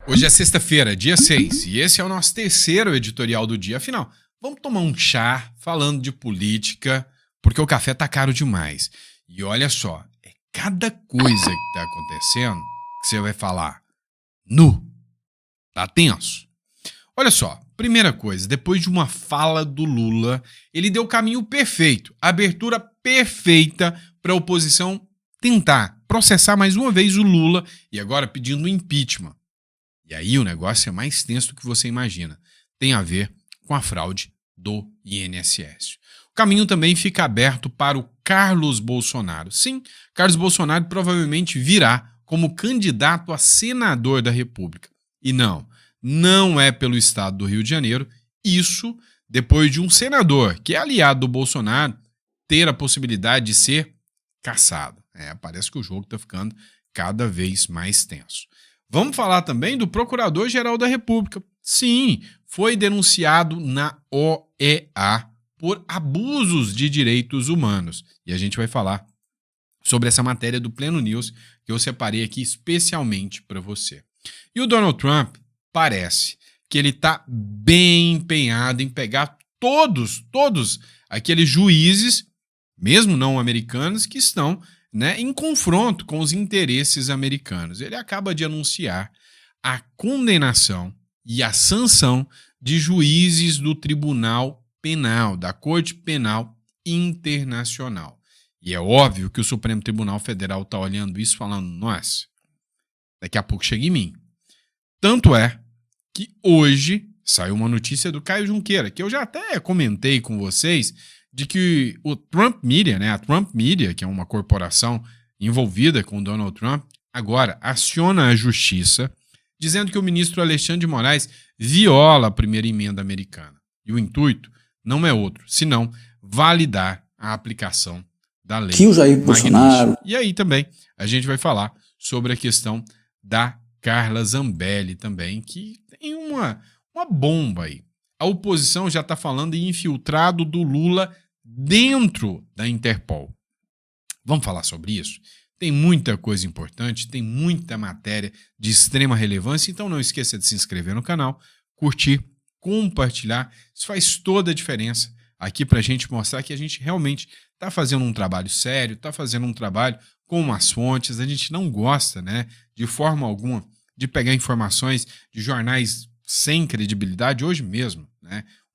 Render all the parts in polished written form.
Hoje é sexta-feira, dia 6, e esse é o nosso terceiro editorial do dia. Afinal, vamos tomar um chá falando de política, porque o café tá caro demais. E olha só, é cada coisa que tá acontecendo que você vai falar, tá tenso. Olha só, primeira coisa, depois de uma fala do Lula, ele deu o caminho perfeito, a abertura perfeita para a oposição tentar processar mais uma vez o Lula e agora pedindo impeachment. E aí o negócio é mais tenso do que você imagina. Tem a ver com a fraude do INSS. O caminho também fica aberto para o Carlos Bolsonaro. Sim, Carlos Bolsonaro provavelmente virá como candidato a senador da República. E não é pelo estado do Rio de Janeiro. Isso depois de um senador, que é aliado do Bolsonaro, ter a possibilidade de ser caçado. Parece que o jogo está ficando cada vez mais tenso. Vamos falar também do Procurador-Geral da República. Sim, foi denunciado na OEA por abusos de direitos humanos. E a gente vai falar sobre essa matéria do Pleno News que eu separei aqui especialmente para você. E o Donald Trump parece que ele está bem empenhado em pegar todos aqueles juízes, mesmo não americanos, que estão em confronto com os interesses americanos. Ele acaba de anunciar a condenação e a sanção de juízes do Tribunal Penal, da Corte Penal Internacional. E é óbvio que o Supremo Tribunal Federal está olhando isso falando, nossa, daqui a pouco chega em mim. Tanto é que hoje saiu uma notícia do Caio Junqueira, que eu já até comentei com vocês, de que o Trump Media, a Trump Media, que é uma corporação envolvida com o Donald Trump, agora aciona a justiça, dizendo que o ministro Alexandre de Moraes viola a primeira emenda americana. E o intuito não é outro, senão validar a aplicação da lei. Que o Jair Bolsonaro... E aí também a gente vai falar sobre a questão da Carla Zambelli também, que tem uma bomba aí. A oposição já está falando em infiltrado do Lula dentro da Interpol. Vamos falar sobre isso? Tem muita coisa importante, tem muita matéria de extrema relevância, então não esqueça de se inscrever no canal, curtir, compartilhar. Isso faz toda a diferença aqui para a gente mostrar que a gente realmente está fazendo um trabalho sério, está fazendo um trabalho com umas fontes. A gente não gosta, de forma alguma, de pegar informações de jornais sem credibilidade. Hoje mesmo,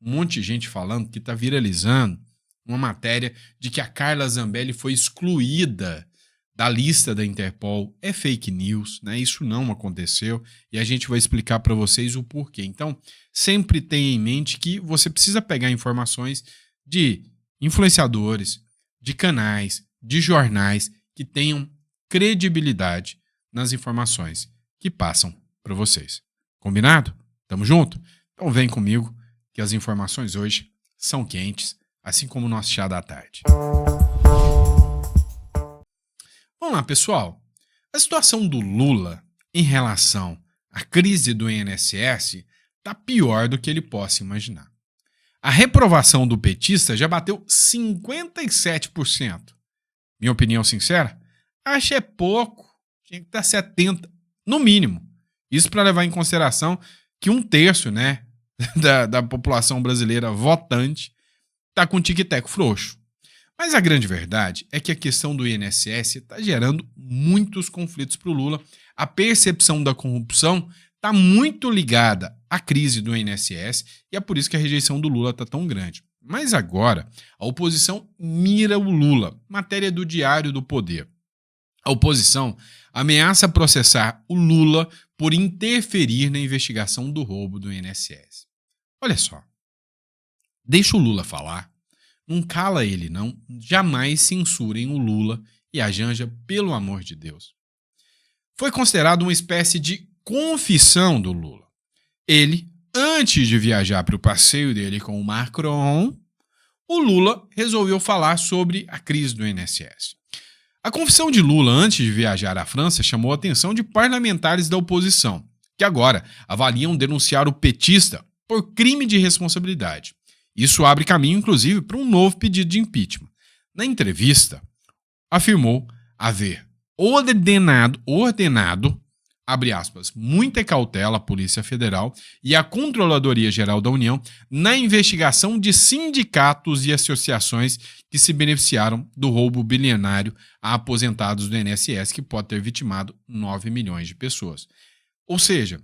um monte de gente falando que está viralizando uma matéria de que a Carla Zambelli foi excluída da lista da Interpol. É fake news, Isso não aconteceu e a gente vai explicar para vocês o porquê. Então, sempre tenha em mente que você precisa pegar informações de influenciadores, de canais, de jornais que tenham credibilidade nas informações que passam para vocês. Combinado? Tamo junto? Então vem comigo que as informações hoje são quentes, assim como o nosso chá da tarde. Vamos lá, pessoal. A situação do Lula em relação à crise do INSS está pior do que ele possa imaginar. A reprovação do petista já bateu 57%. Minha opinião sincera? Acho é pouco. Tinha que estar 70%, no mínimo. Isso para levar em consideração que 1/3, da população brasileira votante está com tic-tac frouxo. Mas a grande verdade é que a questão do INSS está gerando muitos conflitos para o Lula. A percepção da corrupção está muito ligada à crise do INSS e é por isso que a rejeição do Lula está tão grande. Mas agora, a oposição mira o Lula, matéria do Diário do Poder. A oposição ameaça processar o Lula por interferir na investigação do roubo do INSS. Olha só, deixa o Lula falar, não cala ele não, jamais censurem o Lula e a Janja, pelo amor de Deus. Foi considerado uma espécie de confissão do Lula. Ele, antes de viajar para o passeio dele com o Macron, o Lula resolveu falar sobre a crise do INSS. A confissão de Lula antes de viajar à França chamou a atenção de parlamentares da oposição, que agora avaliam denunciar o petista por crime de responsabilidade. Isso abre caminho, inclusive, para um novo pedido de impeachment. Na entrevista, afirmou haver ordenado abre aspas, muita cautela à Polícia Federal e à Controladoria Geral da União na investigação de sindicatos e associações que se beneficiaram do roubo bilionário a aposentados do INSS, que pode ter vitimado 9 milhões de pessoas. Ou seja,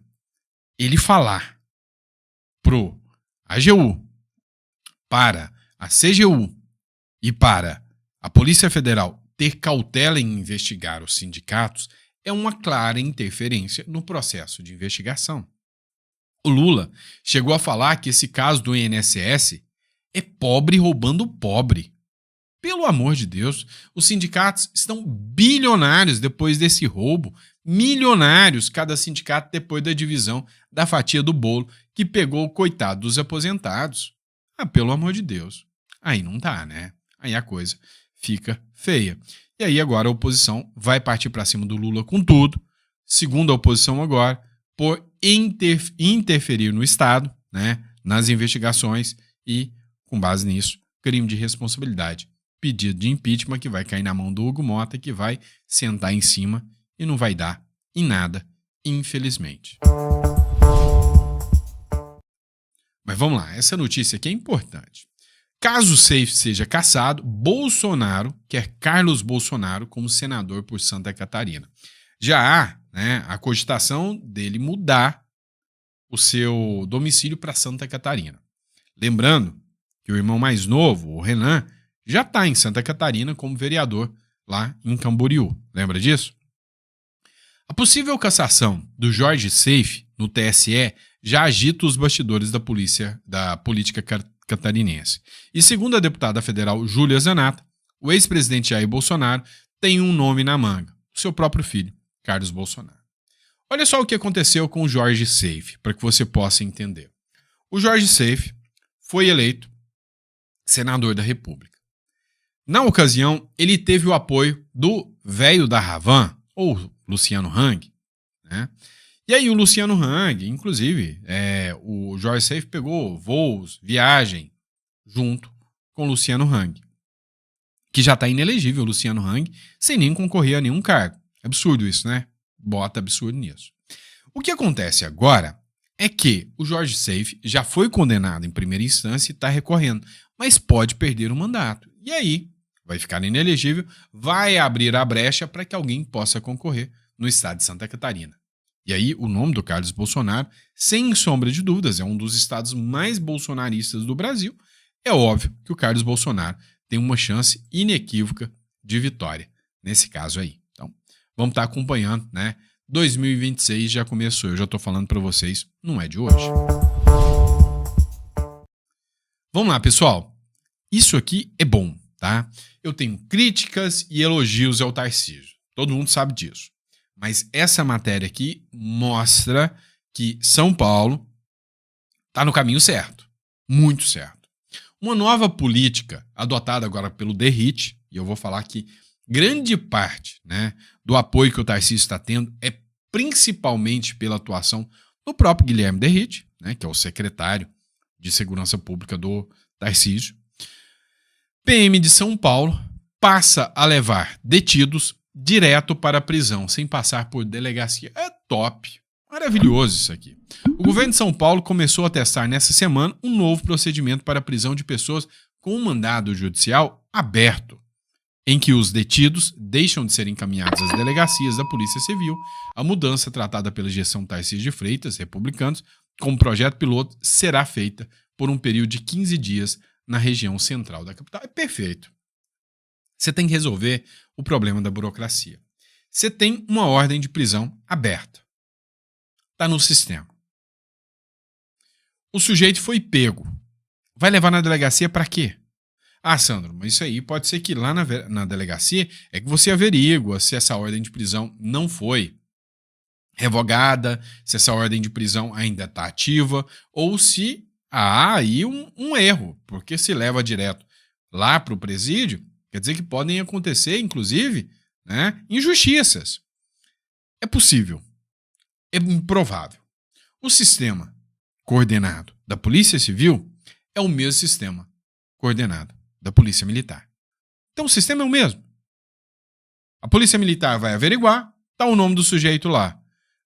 ele falar pro AGU, para a CGU e para a Polícia Federal ter cautela em investigar os sindicatos é uma clara interferência no processo de investigação. O Lula chegou a falar que esse caso do INSS é pobre roubando pobre. Pelo amor de Deus, os sindicatos estão bilionários depois desse roubo, milionários cada sindicato depois da divisão da fatia do bolo que pegou o coitado dos aposentados. Pelo amor de Deus. Aí não dá, né? Aí a coisa fica feia. E aí agora a oposição vai partir para cima do Lula com tudo, segundo a oposição agora, por interferir no Estado, né, nas investigações e, com base nisso, crime de responsabilidade. Pedido de impeachment que vai cair na mão do Hugo Mota, que vai sentar em cima e não vai dar em nada, infelizmente. Mas vamos lá, essa notícia aqui é importante. Caso Safe seja cassado, Bolsonaro quer Carlos Bolsonaro como senador por Santa Catarina. Já há, né, a cogitação dele mudar o seu domicílio para Santa Catarina. Lembrando que o irmão mais novo, o Renan, já está em Santa Catarina como vereador lá em Camboriú. Lembra disso? A possível cassação do Jorge Safe no TSE já agita os bastidores da política catarinense. E segundo a deputada federal Júlia Zanata, o ex-presidente Jair Bolsonaro tem um nome na manga, o seu próprio filho, Carlos Bolsonaro. Olha só o que aconteceu com o Jorge Safe, para que você possa entender. O Jorge Safe foi eleito senador da República. Na ocasião, ele teve o apoio do velho da Havan, ou Luciano Hang, né? E aí o Luciano Hang, inclusive, o Jorge Safe pegou voos, viagem, junto com o Luciano Hang, que já está inelegível, o Luciano Hang, sem nem concorrer a nenhum cargo. Absurdo isso, né? Bota absurdo nisso. O que acontece agora é que o Jorge Safe já foi condenado em primeira instância e está recorrendo, mas pode perder o mandato. E aí vai ficar inelegível, vai abrir a brecha para que alguém possa concorrer no estado de Santa Catarina. E aí o nome do Carlos Bolsonaro, sem sombra de dúvidas, é um dos estados mais bolsonaristas do Brasil. É óbvio que o Carlos Bolsonaro tem uma chance inequívoca de vitória nesse caso aí. Então, vamos estar acompanhando, né? 2026 já começou, eu já estou falando para vocês, não é de hoje. Vamos lá, pessoal. Isso aqui é bom, tá? Eu tenho críticas e elogios ao Tarcísio. Todo mundo sabe disso. Mas essa matéria aqui mostra que São Paulo está no caminho certo. Muito certo. Uma nova política adotada agora pelo Derrite, e eu vou falar que grande parte, né, do apoio que o Tarcísio está tendo é principalmente pela atuação do próprio Guilherme Derrite, né, que é o secretário de Segurança Pública do Tarcísio. PM de São Paulo passa a levar detidos direto para a prisão, sem passar por delegacia. É top. Maravilhoso isso aqui. O governo de São Paulo começou a testar nessa semana um novo procedimento para a prisão de pessoas com um mandado judicial aberto, em que os detidos deixam de ser encaminhados às delegacias da Polícia Civil. A mudança tratada pela gestão Tarcísio de Freitas, republicanos, como projeto piloto, será feita por um período de 15 dias na região central da capital. É perfeito. Você tem que resolver o problema da burocracia. Você tem uma ordem de prisão aberta. Está no sistema. O sujeito foi pego. Vai levar na delegacia para quê? Ah, Sandro, mas isso aí pode ser que lá na delegacia é que você averigua se essa ordem de prisão não foi revogada, se essa ordem de prisão ainda está ativa, ou se há aí um erro, porque se leva direto lá para o presídio, quer dizer que podem acontecer, inclusive, né, injustiças. É possível. É improvável. O sistema coordenado da Polícia Civil é o mesmo sistema coordenado da Polícia Militar. Então o sistema é o mesmo. A Polícia Militar vai averiguar, tá o nome do sujeito lá.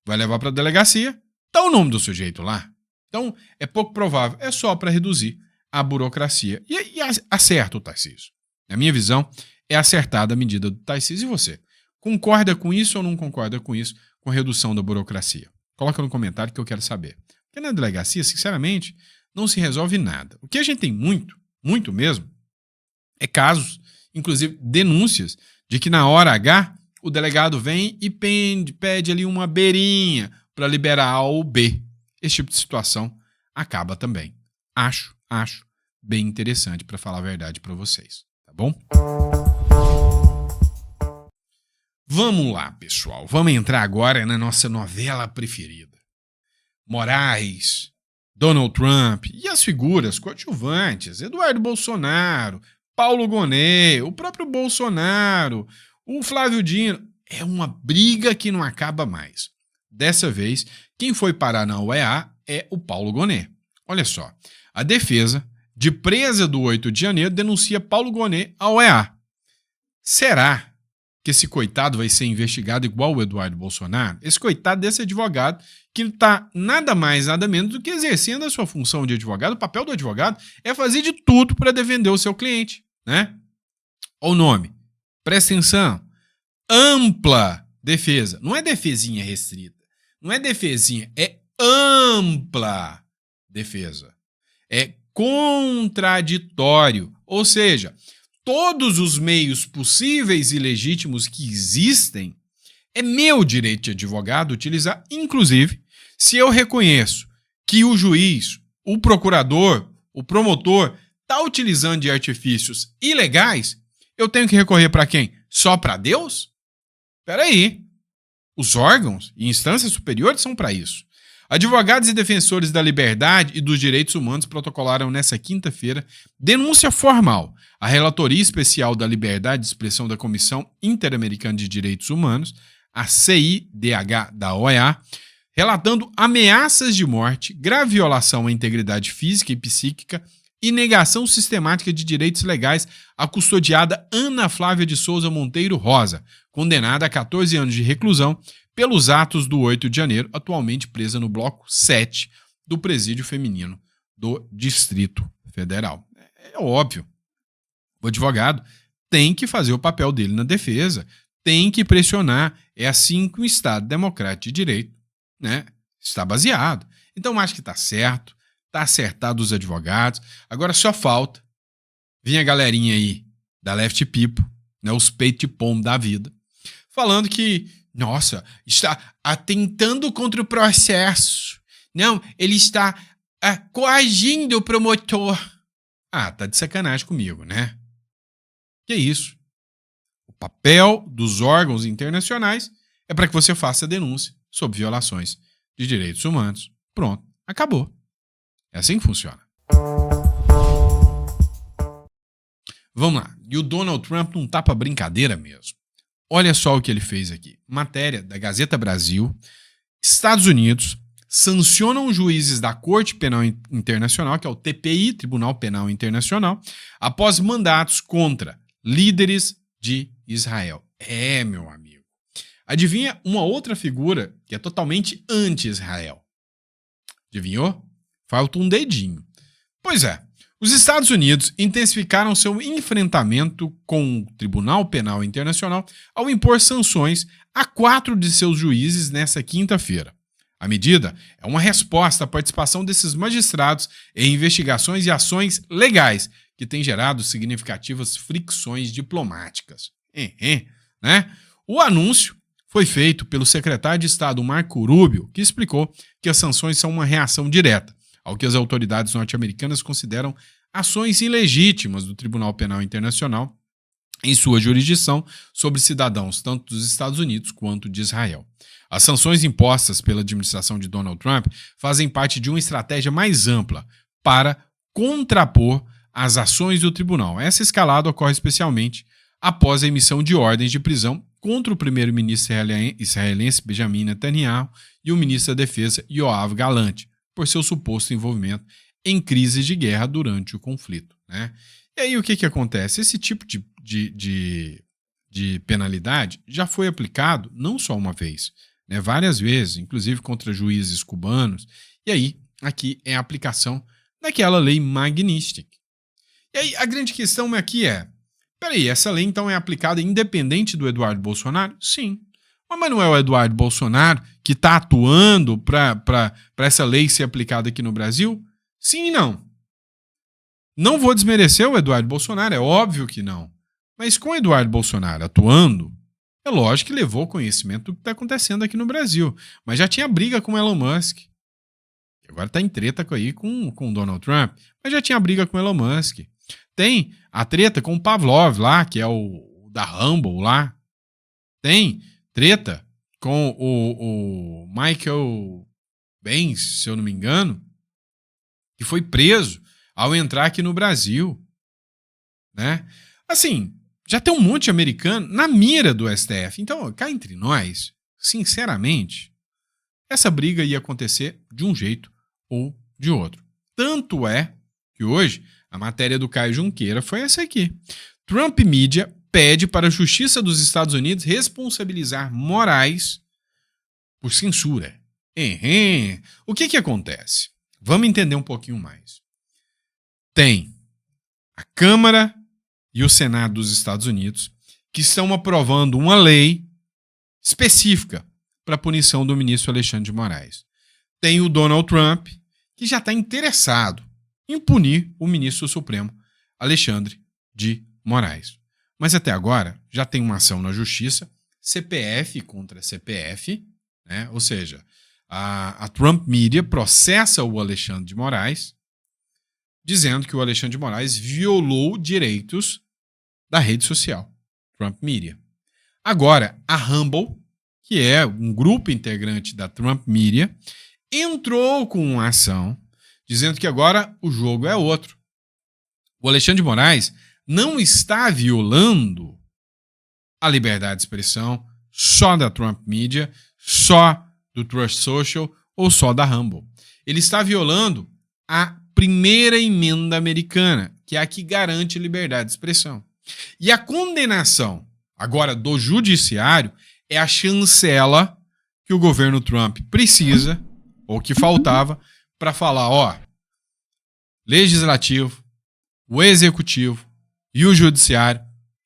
vai levar para a delegacia, tá o nome do sujeito lá. Então, é pouco provável, é só para reduzir a burocracia. E acerta o Tarcísio. Na minha visão, é acertada a medida do Tarcísio. E você? Concorda com isso ou não concorda com isso, com a redução da burocracia? Coloca no comentário que eu quero saber. Porque na delegacia, sinceramente, não se resolve nada. O que a gente tem muito mesmo, é casos, inclusive denúncias, de que na hora H, o delegado vem e pede ali uma beirinha para liberar A ou B. Esse tipo de situação acaba também. Acho bem interessante, para falar a verdade para vocês, tá bom? Vamos lá, pessoal. Vamos entrar agora na nossa novela preferida. Moraes, Donald Trump e as figuras coadjuvantes, Eduardo Bolsonaro, Paulo Gonet, o próprio Bolsonaro, o Flávio Dino. É uma briga que não acaba mais. Dessa vez, quem foi parar na OEA é o Paulo Gonet. Olha só, a defesa de presa do 8 de janeiro denuncia Paulo Gonet à OEA. Será que esse coitado vai ser investigado igual o Eduardo Bolsonaro? Esse coitado desse advogado que não está nada mais, nada menos do que exercendo a sua função de advogado. O papel do advogado é fazer de tudo para defender o seu cliente, né? Olha o nome. Presta atenção. Ampla defesa. Não é defesinha restrita. Não é defesinha. É ampla defesa. É contraditório. Ou seja, todos os meios possíveis e legítimos que existem, é meu direito de advogado utilizar, inclusive, se eu reconheço que o juiz, o procurador, o promotor está utilizando de artifícios ilegais, eu tenho que recorrer para quem? Só para Deus? Espera aí. Os órgãos e instâncias superiores são para isso. Advogados e defensores da liberdade e dos direitos humanos protocolaram nesta quinta-feira denúncia formal à Relatoria Especial da Liberdade de Expressão da Comissão Interamericana de Direitos Humanos, a CIDH da OEA, relatando ameaças de morte, grave violação à integridade física e psíquica e negação sistemática de direitos legais à custodiada Ana Flávia de Souza Monteiro Rosa, condenada a 14 anos de reclusão pelos atos do 8 de janeiro, atualmente presa no bloco 7 do presídio feminino do Distrito Federal. É óbvio, o advogado tem que fazer o papel dele na defesa, tem que pressionar, é assim que o Estado Democrático de Direito, né, está baseado. Então acho que está certo, está acertado os advogados, agora só falta vir a galerinha aí da Left People, né, os peito de pombo da vida, falando que nossa, está atentando contra o processo. Não, ele está coagindo o promotor. Ah, tá de sacanagem comigo, né? Que isso? O papel dos órgãos internacionais é para que você faça denúncia sobre violações de direitos humanos. Pronto, acabou. É assim que funciona. Vamos lá. E o Donald Trump não tá pra brincadeira mesmo. Olha só o que ele fez aqui. Matéria da Gazeta Brasil. Estados Unidos sancionam juízes da Corte Penal Internacional, que é o TPI, Tribunal Penal Internacional, após mandatos contra líderes de Israel. É, meu amigo. Adivinha uma outra figura que é totalmente anti-Israel? Adivinhou? Falta um dedinho. Pois é. Os Estados Unidos intensificaram seu enfrentamento com o Tribunal Penal Internacional ao impor sanções a 4 de seus juízes nesta quinta-feira. A medida é uma resposta à participação desses magistrados em investigações e ações legais que têm gerado significativas fricções diplomáticas. Né? O anúncio foi feito pelo secretário de Estado Marco Rubio, que explicou que as sanções são uma reação direta ao que as autoridades norte-americanas consideram ações ilegítimas do Tribunal Penal Internacional em sua jurisdição sobre cidadãos tanto dos Estados Unidos quanto de Israel. As sanções impostas pela administração de Donald Trump fazem parte de uma estratégia mais ampla para contrapor as ações do tribunal. Essa escalada ocorre especialmente após a emissão de ordens de prisão contra o primeiro-ministro israelense Benjamin Netanyahu e o ministro da Defesa Yoav Gallant, por seu suposto envolvimento em crises de guerra durante o conflito, né? E aí o que acontece? Esse tipo de penalidade já foi aplicado não só uma vez, né, várias vezes, inclusive contra juízes cubanos. E aí, aqui é a aplicação daquela lei Magnitsky. E aí, a grande questão aqui peraí, essa lei então é aplicada independente do Eduardo Bolsonaro? Sim. Mas não é o Eduardo Bolsonaro que está atuando para essa lei ser aplicada aqui no Brasil? Sim e não. Não vou desmerecer o Eduardo Bolsonaro, é óbvio que não. Mas com o Eduardo Bolsonaro atuando, é lógico que levou conhecimento do que está acontecendo aqui no Brasil. Mas já tinha briga com o Elon Musk. Agora está em treta aí com o Donald Trump. Mas já tinha briga com o Elon Musk. Tem a treta com o Pavlov lá, que é o da Rumble lá. Tem treta com o Michael Benz, se eu não me engano, que foi preso ao entrar aqui no Brasil, né? Assim, já tem um monte de americano na mira do STF. Então, cá entre nós, sinceramente, essa briga ia acontecer de um jeito ou de outro. Tanto é que hoje a matéria do Caio Junqueira foi essa aqui. Trump Media pede para a Justiça dos Estados Unidos responsabilizar Moraes por censura. O que acontece? Vamos entender um pouquinho mais. Tem a Câmara e o Senado dos Estados Unidos que estão aprovando uma lei específica para a punição do ministro Alexandre de Moraes. Tem o Donald Trump, que já está interessado em punir o ministro Supremo Alexandre de Moraes. Mas até agora já tem uma ação na Justiça, CPF contra CPF, né? Ou seja, a Trump Media processa o Alexandre de Moraes, dizendo que o Alexandre de Moraes violou direitos da rede social, Trump Media. Agora, a Rumble, que é um grupo integrante da Trump Media, entrou com uma ação dizendo que agora o jogo é outro. O Alexandre de Moraes não está violando a liberdade de expressão só da Trump Media, só do Truth Social ou só da Rumble. Ele está violando a primeira emenda americana, que é a que garante liberdade de expressão. E a condenação agora do judiciário é a chancela que o governo Trump precisa, ou que faltava, para falar, legislativo, o executivo e o judiciário,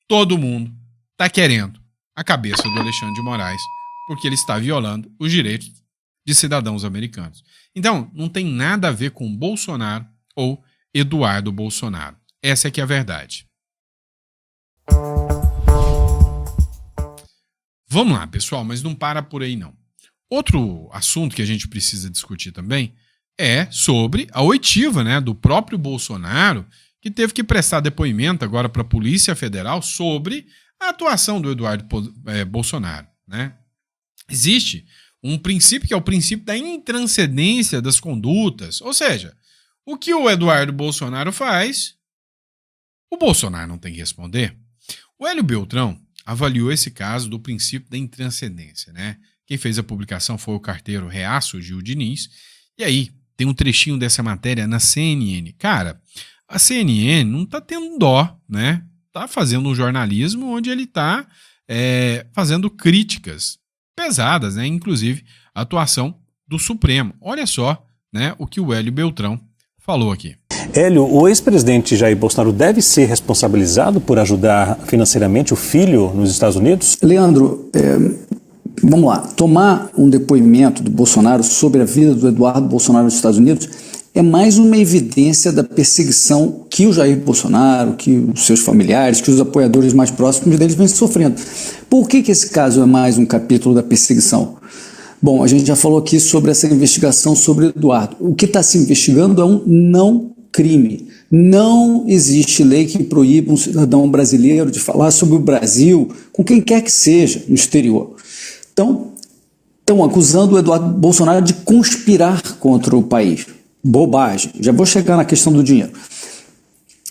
todo mundo está querendo a cabeça do Alexandre de Moraes, porque ele está violando os direitos de cidadãos americanos. Então, não tem nada a ver com Bolsonaro ou Eduardo Bolsonaro. Essa é que é a verdade. Vamos lá, pessoal, mas não para por aí, não. Outro assunto que a gente precisa discutir também é sobre a oitiva, né, do próprio Bolsonaro, que teve que prestar depoimento agora para a Polícia Federal sobre a atuação do Eduardo Bolsonaro, né? Existe um princípio que é o princípio da intranscendência das condutas, ou seja, o que o Eduardo Bolsonaro faz, o Bolsonaro não tem que responder. O Hélio Beltrão avaliou esse caso do princípio da intranscendência, né? Quem fez a publicação foi o carteiro Reaço Gil Diniz, e aí tem um trechinho dessa matéria na CNN. Cara, a CNN não tá tendo dó, né? Tá fazendo um jornalismo onde ele tá fazendo críticas pesadas, né? Inclusive a atuação do Supremo. Olha só, né, o que o Hélio Beltrão falou aqui. Hélio, o ex-presidente Jair Bolsonaro deve ser responsabilizado por ajudar financeiramente o filho nos Estados Unidos? Leandro, vamos lá. Tomar um depoimento do Bolsonaro sobre a vida do Eduardo Bolsonaro nos Estados Unidos é mais uma evidência da perseguição que o Jair Bolsonaro, que os seus familiares, que os apoiadores mais próximos deles vêm sofrendo. Por que esse caso é mais um capítulo da perseguição? Bom, a gente já falou aqui sobre essa investigação sobre o Eduardo. O que está se investigando é um não crime. Não existe lei que proíba um cidadão brasileiro de falar sobre o Brasil com quem quer que seja no exterior. Então, estão acusando o Eduardo Bolsonaro de conspirar contra o país. Bobagem. Já vou chegar na questão do dinheiro.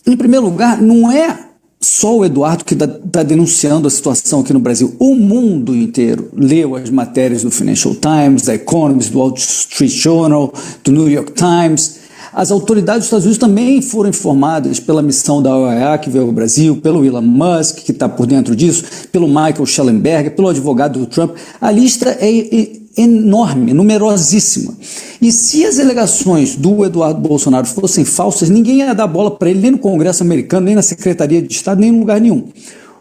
Em primeiro lugar, não é só o Eduardo que está denunciando a situação aqui no Brasil. O mundo inteiro leu as matérias do Financial Times, da Economist, do Wall Street Journal, do New York Times. As autoridades dos Estados Unidos também foram informadas pela missão da OEA que veio ao Brasil, pelo Elon Musk, que está por dentro disso, pelo Michael Schellenberger, pelo advogado do Trump. A lista é enorme, numerosíssima. E se as alegações do Eduardo Bolsonaro fossem falsas, ninguém ia dar bola para ele, nem no Congresso americano, nem na Secretaria de Estado, nem em lugar nenhum.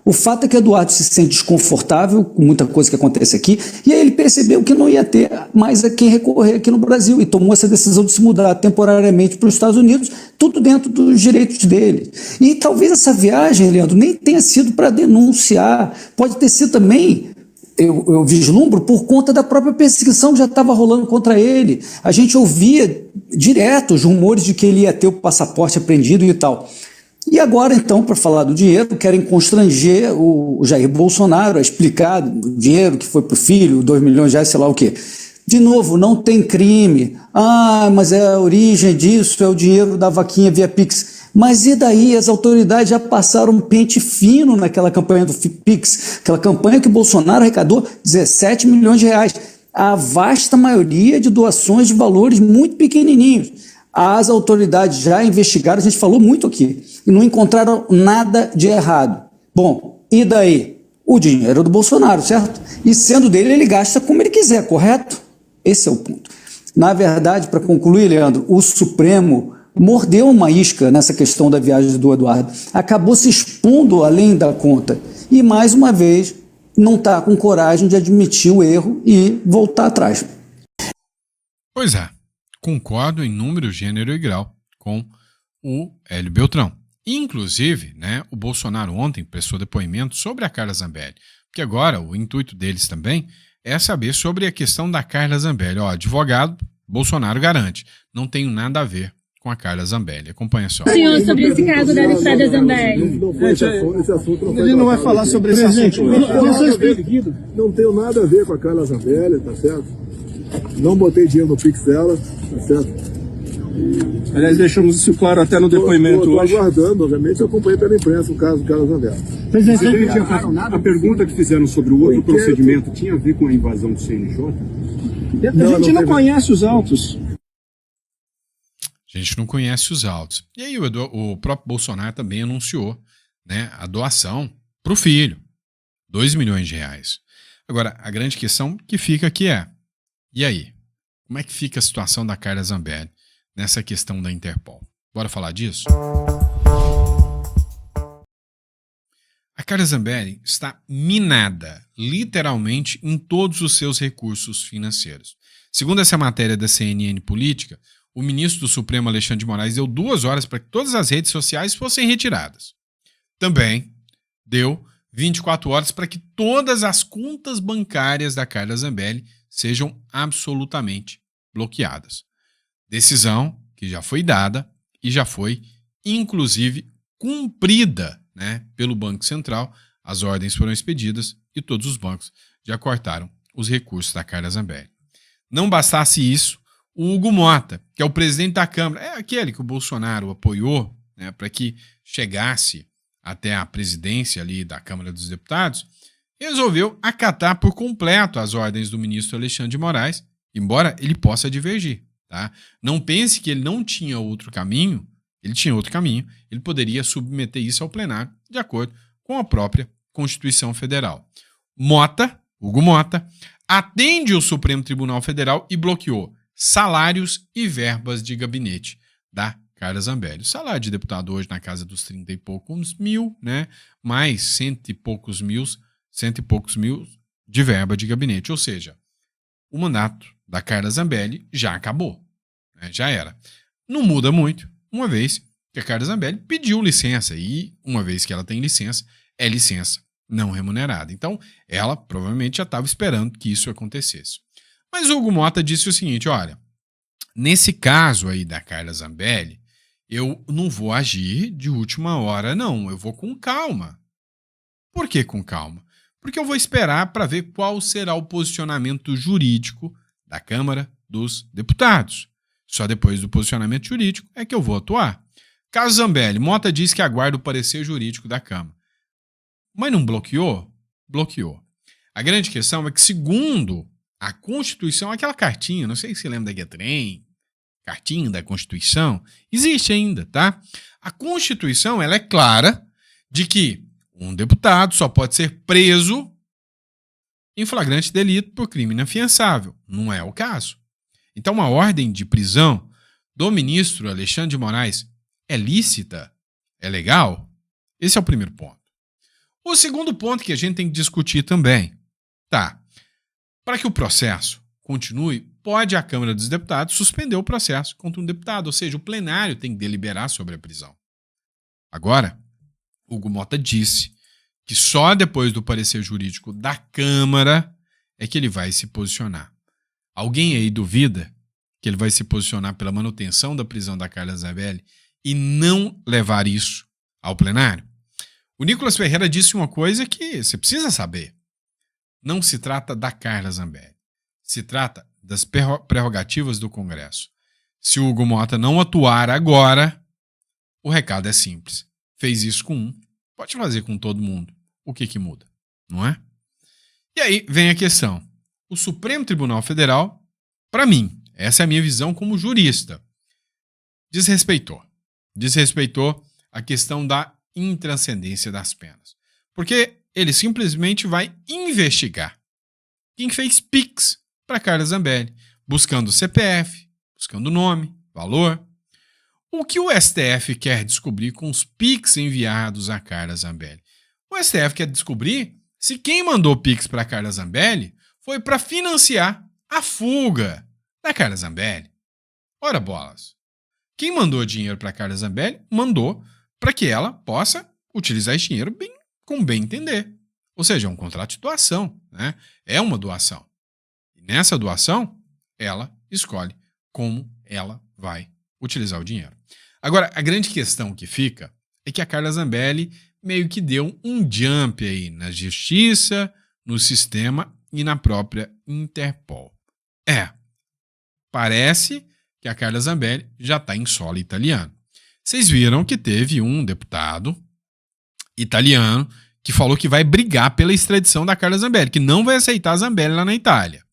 O fato é que o Eduardo se sente desconfortável com muita coisa que acontece aqui, e aí ele percebeu que não ia ter mais a quem recorrer aqui no Brasil, e tomou essa decisão de se mudar temporariamente para os Estados Unidos, tudo dentro dos direitos dele. E talvez essa viagem, Leandro, nem tenha sido para denunciar, pode ter sido também, eu vislumbro, por conta da própria perseguição que já estava rolando contra ele. A gente ouvia direto os rumores de que ele ia ter o passaporte apreendido e tal. E agora, então, para falar do dinheiro, querem constranger o Jair Bolsonaro a explicar o dinheiro que foi para o filho, 2 milhões de reais, sei lá o quê. De novo, não tem crime. Ah, mas é a origem disso, é o dinheiro da vaquinha via Pix. Mas e daí? As autoridades já passaram um pente fino naquela campanha do Pix, aquela campanha que o Bolsonaro arrecadou 17 milhões de reais. A vasta maioria de doações de valores muito pequenininhos. As autoridades já investigaram, a gente falou muito aqui, e não encontraram nada de errado. Bom, e daí? O dinheiro é do Bolsonaro, certo? E sendo dele, ele gasta como ele quiser, correto? Esse é o ponto. Na verdade, para concluir, Leandro, o Supremo mordeu uma isca nessa questão da viagem do Eduardo. Acabou se expondo além da conta. E, mais uma vez, não está com coragem de admitir o erro e voltar atrás. Pois é. Concordo em número, gênero e grau com o Hélio Beltrão. Inclusive, né, o Bolsonaro ontem prestou depoimento sobre a Carla Zambelli, porque agora o intuito deles também é saber sobre a questão da Carla Zambelli. Ó, advogado, Bolsonaro garante, não tenho nada a ver com a Carla Zambelli. Acompanha só. Senhor, sobre esse caso da deputada Zambelli. Esse assunto não ele não vai falar sobre esse assunto. Não tenho nada a ver com a Carla Zambelli, tá certo? Não botei dinheiro no Pix dela, tá certo? Aliás, deixamos isso claro até no depoimento tô hoje. aguardando, obviamente, eu acompanhei pela imprensa o caso do Carla Zambelli. Presidente, a pergunta que fizeram sobre o outro procedimento tinha a ver com a invasão do CNJ? A gente não conhece os autos. A gente não conhece os autos. E aí o próprio Bolsonaro também anunciou, né, a doação para o filho, 2 milhões de reais. Agora, a grande questão que fica aqui é, e aí? Como é que fica a situação da Carla Zambelli nessa questão da Interpol? Bora falar disso? A Carla Zambelli está minada, literalmente, em todos os seus recursos financeiros. Segundo essa matéria da CNN Política, o ministro do Supremo, Alexandre de Moraes, deu 2 horas para que todas as redes sociais fossem retiradas. Também deu 24 horas para que todas as contas bancárias da Carla Zambelli sejam absolutamente bloqueadas. Decisão que já foi dada e já foi, inclusive, cumprida, né, pelo Banco Central. As ordens foram expedidas e todos os bancos já cortaram os recursos da Carla Zambelli. Não bastasse isso, o Hugo Mota, que é o presidente da Câmara, é aquele que o Bolsonaro apoiou, né, para que chegasse até a presidência ali da Câmara dos Deputados, resolveu acatar por completo as ordens do ministro Alexandre de Moraes, embora ele possa divergir. Tá? Não pense que ele não tinha outro caminho, ele tinha outro caminho, ele poderia submeter isso ao plenário, de acordo com a própria Constituição Federal. Hugo Mota, atende o Supremo Tribunal Federal e bloqueou salários e verbas de gabinete da Carla Zambelli. O salário de deputado hoje na casa dos 30 e poucos mil, né? Mais 100 e poucos mil de verba de gabinete. Ou seja, o mandato da Carla Zambelli já acabou, né? Já era. Não muda muito, uma vez que a Carla Zambelli pediu licença e, uma vez que ela tem licença, é licença não remunerada. Então, ela provavelmente já estava esperando que isso acontecesse. Mas o Hugo Mota disse o seguinte, olha, nesse caso aí da Carla Zambelli, eu não vou agir de última hora, não. Eu vou com calma. Por que com calma? Porque eu vou esperar para ver qual será o posicionamento jurídico da Câmara dos Deputados. Só depois do posicionamento jurídico é que eu vou atuar. Caso Zambelli, Mota diz que aguarda o parecer jurídico da Câmara. Mas não bloqueou? Bloqueou. A grande questão é que, segundo a Constituição, aquela cartinha, não sei se você lembra da Guiatrem, cartinha da Constituição, existe ainda, tá? A Constituição, ela é clara de que um deputado só pode ser preso em flagrante delito por crime inafiançável. Não é o caso. Então, uma ordem de prisão do ministro Alexandre de Moraes é lícita? É legal? Esse é o primeiro ponto. O segundo ponto que a gente tem que discutir também. Tá. Para que o processo continue, pode a Câmara dos Deputados suspender o processo contra um deputado, ou seja, o plenário tem que deliberar sobre a prisão. Agora, Hugo Mota disse que só depois do parecer jurídico da Câmara é que ele vai se posicionar. Alguém aí duvida que ele vai se posicionar pela manutenção da prisão da Carla Zambelli e não levar isso ao plenário? O Nicolas Ferreira disse uma coisa que você precisa saber. Não se trata da Carla Zambelli. Se trata das prerrogativas do Congresso. Se o Hugo Mota não atuar agora, o recado é simples. Fez isso com um, pode fazer com todo mundo. O que muda? Não é? E aí vem a questão. O Supremo Tribunal Federal, para mim, essa é a minha visão como jurista, desrespeitou a questão da intranscendência das penas. Porque ele simplesmente vai investigar quem fez Pix para Carla Zambelli, buscando CPF, buscando nome, valor. O que o STF quer descobrir com os Pix enviados a Carla Zambelli? O STF quer descobrir se quem mandou Pix para Carla Zambelli foi para financiar a fuga da Carla Zambelli. Ora bolas. Quem mandou dinheiro para Carla Zambelli mandou para que ela possa utilizar esse dinheiro com bem entender. Ou seja, é um contrato de doação, né? É uma doação. E nessa doação, ela escolhe como ela vai utilizar o dinheiro. Agora, a grande questão que fica é que a Carla Zambelli meio que deu um jump aí na justiça, no sistema e na própria Interpol. Parece que a Carla Zambelli já está em solo italiano. Vocês viram que teve um deputado italiano que falou que vai brigar pela extradição da Carla Zambelli, que não vai aceitar a Zambelli lá na Itália.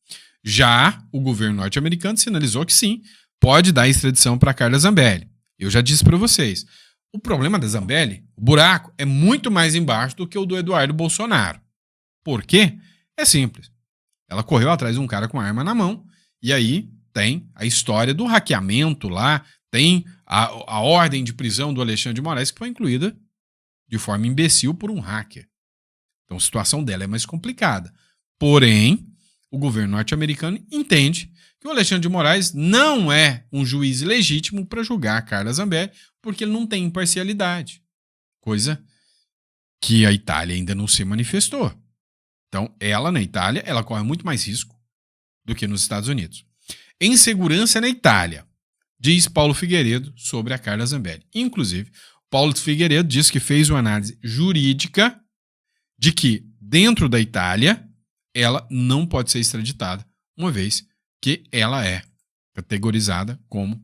Já o governo norte-americano sinalizou que sim, pode dar extradição para a Carla Zambelli. Eu já disse para vocês, o problema da Zambelli, o buraco, é muito mais embaixo do que o do Eduardo Bolsonaro. Por quê? É simples. Ela correu atrás de um cara com arma na mão e aí tem a história do hackeamento lá, tem a ordem de prisão do Alexandre de Moraes que foi incluída de forma imbecil por um hacker. Então a situação dela é mais complicada. Porém, o governo norte-americano entende que o Alexandre de Moraes não é um juiz legítimo para julgar a Carla Zambelli porque ele não tem imparcialidade. Coisa que a Itália ainda não se manifestou. Então, ela na Itália, ela corre muito mais risco do que nos Estados Unidos. Em segurança na Itália, diz Paulo Figueiredo sobre a Carla Zambelli. Inclusive, Paulo Figueiredo diz que fez uma análise jurídica de que, dentro da Itália, ela não pode ser extraditada, uma vez que ela é categorizada como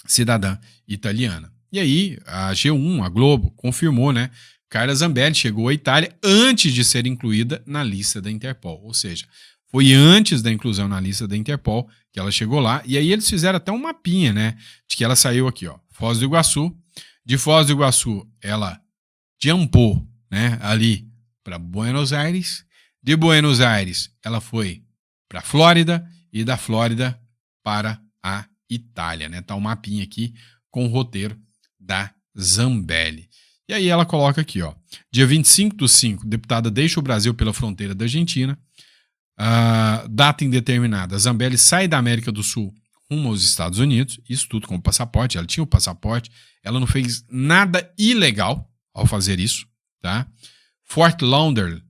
cidadã italiana. E aí, a G1, a Globo, confirmou, né? Carla Zambelli chegou à Itália antes de ser incluída na lista da Interpol. Ou seja, foi antes da inclusão na lista da Interpol que ela chegou lá. E aí eles fizeram até um mapinha, né? De que ela saiu aqui, ó, Foz do Iguaçu. De Foz do Iguaçu, ela jumpou, né? Ali para Buenos Aires. De Buenos Aires, ela foi para a Flórida. E da Flórida para a Itália, né? Tá um mapinha aqui com o roteiro da Zambelli. E aí ela coloca aqui, ó. Dia 25/5, deputada deixa o Brasil pela fronteira da Argentina. Data indeterminada. Zambelli sai da América do Sul rumo aos Estados Unidos. Isso tudo com o passaporte. Ela tinha o passaporte. Ela não fez nada ilegal ao fazer isso, tá? Fort Lauderdale.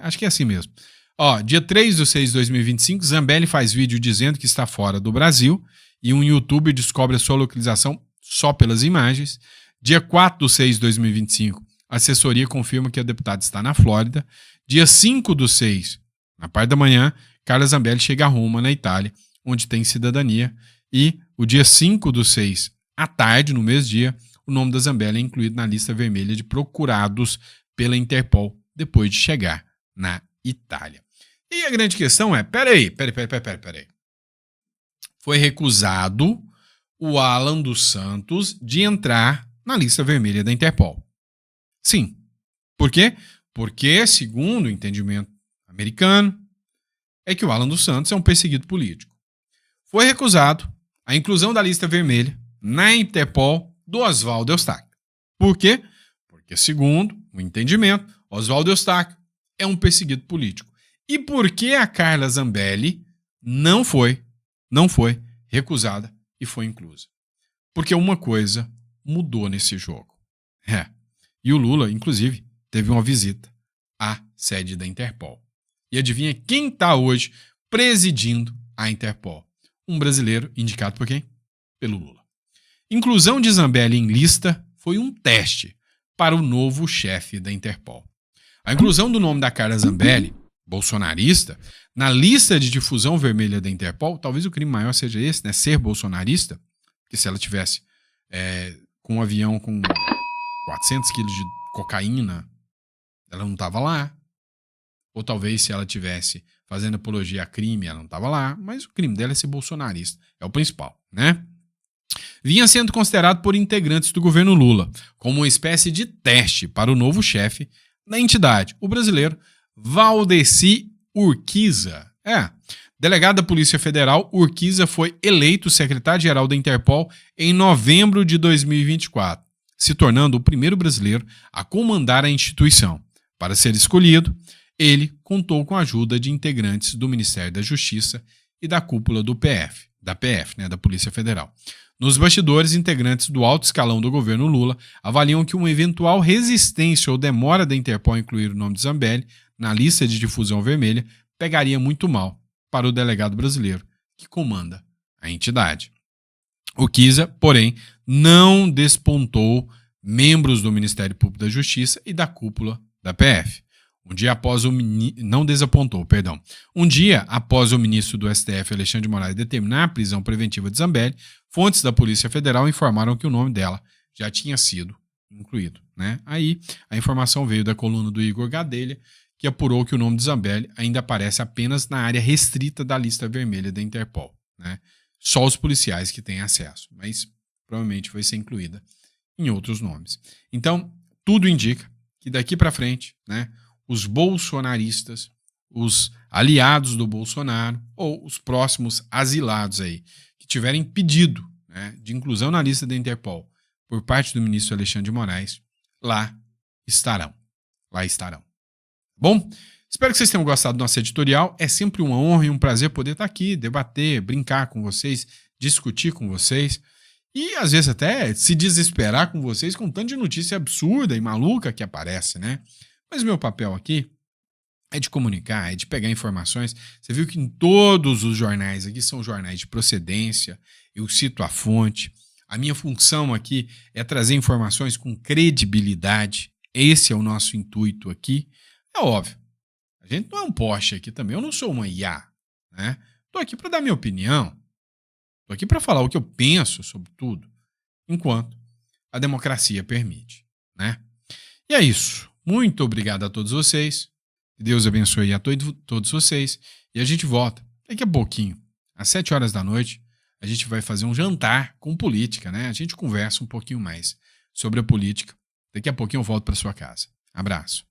Acho que é assim mesmo. Ó, dia 3/6/2025, Zambelli faz vídeo dizendo que está fora do Brasil e um youtuber descobre a sua localização só pelas imagens. Dia 4/6/2025, a assessoria confirma que a deputada está na Flórida. Dia 5/6, na parte da manhã, Carla Zambelli chega a Roma, na Itália, onde tem cidadania. E o dia 5/6, à tarde, no mesmo dia, o nome da Zambelli é incluído na lista vermelha de procurados pela Interpol, depois de chegar na Itália. E a grande questão é, peraí. Foi recusado o Alan dos Santos de entrar na lista vermelha da Interpol. Sim. Por quê? Porque, segundo o entendimento americano, é que o Alan dos Santos é um perseguido político. Foi recusado a inclusão da lista vermelha na Interpol do Oswaldo Eustáquio. Por quê? Porque, segundo o entendimento, Oswaldo Eustáquio é um perseguido político. E por que a Carla Zambelli não foi recusada e foi inclusa? Porque uma coisa mudou nesse jogo. E o Lula, inclusive, teve uma visita à sede da Interpol. E adivinha quem está hoje presidindo a Interpol? Um brasileiro indicado por quem? Pelo Lula. Inclusão de Zambelli em lista foi um teste para o novo chefe da Interpol. A inclusão do nome da Carla Zambelli, bolsonarista, na lista de difusão vermelha da Interpol, talvez o crime maior seja esse, né? Ser bolsonarista, porque se ela tivesse com um avião com 400 quilos de cocaína, ela não estava lá. Ou talvez se ela tivesse fazendo apologia a crime, ela não estava lá. Mas o crime dela é ser bolsonarista. É o principal, né? Vinha sendo considerado por integrantes do governo Lula como uma espécie de teste para o novo chefe da entidade, o brasileiro Valdeci Urquiza. Delegado da Polícia Federal, Urquiza foi eleito secretário-geral da Interpol em novembro de 2024, se tornando o primeiro brasileiro a comandar a instituição. Para ser escolhido, ele contou com a ajuda de integrantes do Ministério da Justiça e da cúpula da PF, da Polícia Federal. Nos bastidores, integrantes do alto escalão do governo Lula avaliam que uma eventual resistência ou demora da Interpol incluir o nome de Zambelli na lista de difusão vermelha pegaria muito mal para o delegado brasileiro que comanda a entidade. Urquiza, porém, não despontou membros do Ministério Público da Justiça e da cúpula da PF. Um dia após o ministro do STF, Alexandre de Moraes, determinar a prisão preventiva de Zambelli, fontes da Polícia Federal informaram que o nome dela já tinha sido incluído, Aí, a informação veio da coluna do Igor Gadelha, que apurou que o nome de Zambelli ainda aparece apenas na área restrita da lista vermelha da Interpol, Só os policiais que têm acesso, mas provavelmente vai ser incluída em outros nomes. Então, tudo indica que daqui para frente, os bolsonaristas, os aliados do Bolsonaro ou os próximos asilados aí que tiverem pedido de inclusão na lista da Interpol por parte do ministro Alexandre de Moraes, lá estarão. Bom, espero que vocês tenham gostado do nosso editorial. É sempre uma honra e um prazer poder estar aqui, debater, brincar com vocês, discutir com vocês e às vezes até se desesperar com vocês com tanto de notícia absurda e maluca que aparece, Mas o meu papel aqui é de comunicar, é de pegar informações. Você viu que em todos os jornais aqui são jornais de procedência, eu cito a fonte. A minha função aqui é trazer informações com credibilidade. Esse é o nosso intuito aqui. É óbvio, a gente não é um Porsche aqui também, eu não sou uma IA. Estou aqui para dar minha opinião, estou aqui para falar o que eu penso sobre tudo, enquanto a democracia permite. E é isso. Muito obrigado a todos vocês. Que Deus abençoe a todos vocês. E a gente volta daqui a pouquinho. Às 7 horas da noite, a gente vai fazer um jantar com política, A gente conversa um pouquinho mais sobre a política. Daqui a pouquinho eu volto para sua casa. Abraço.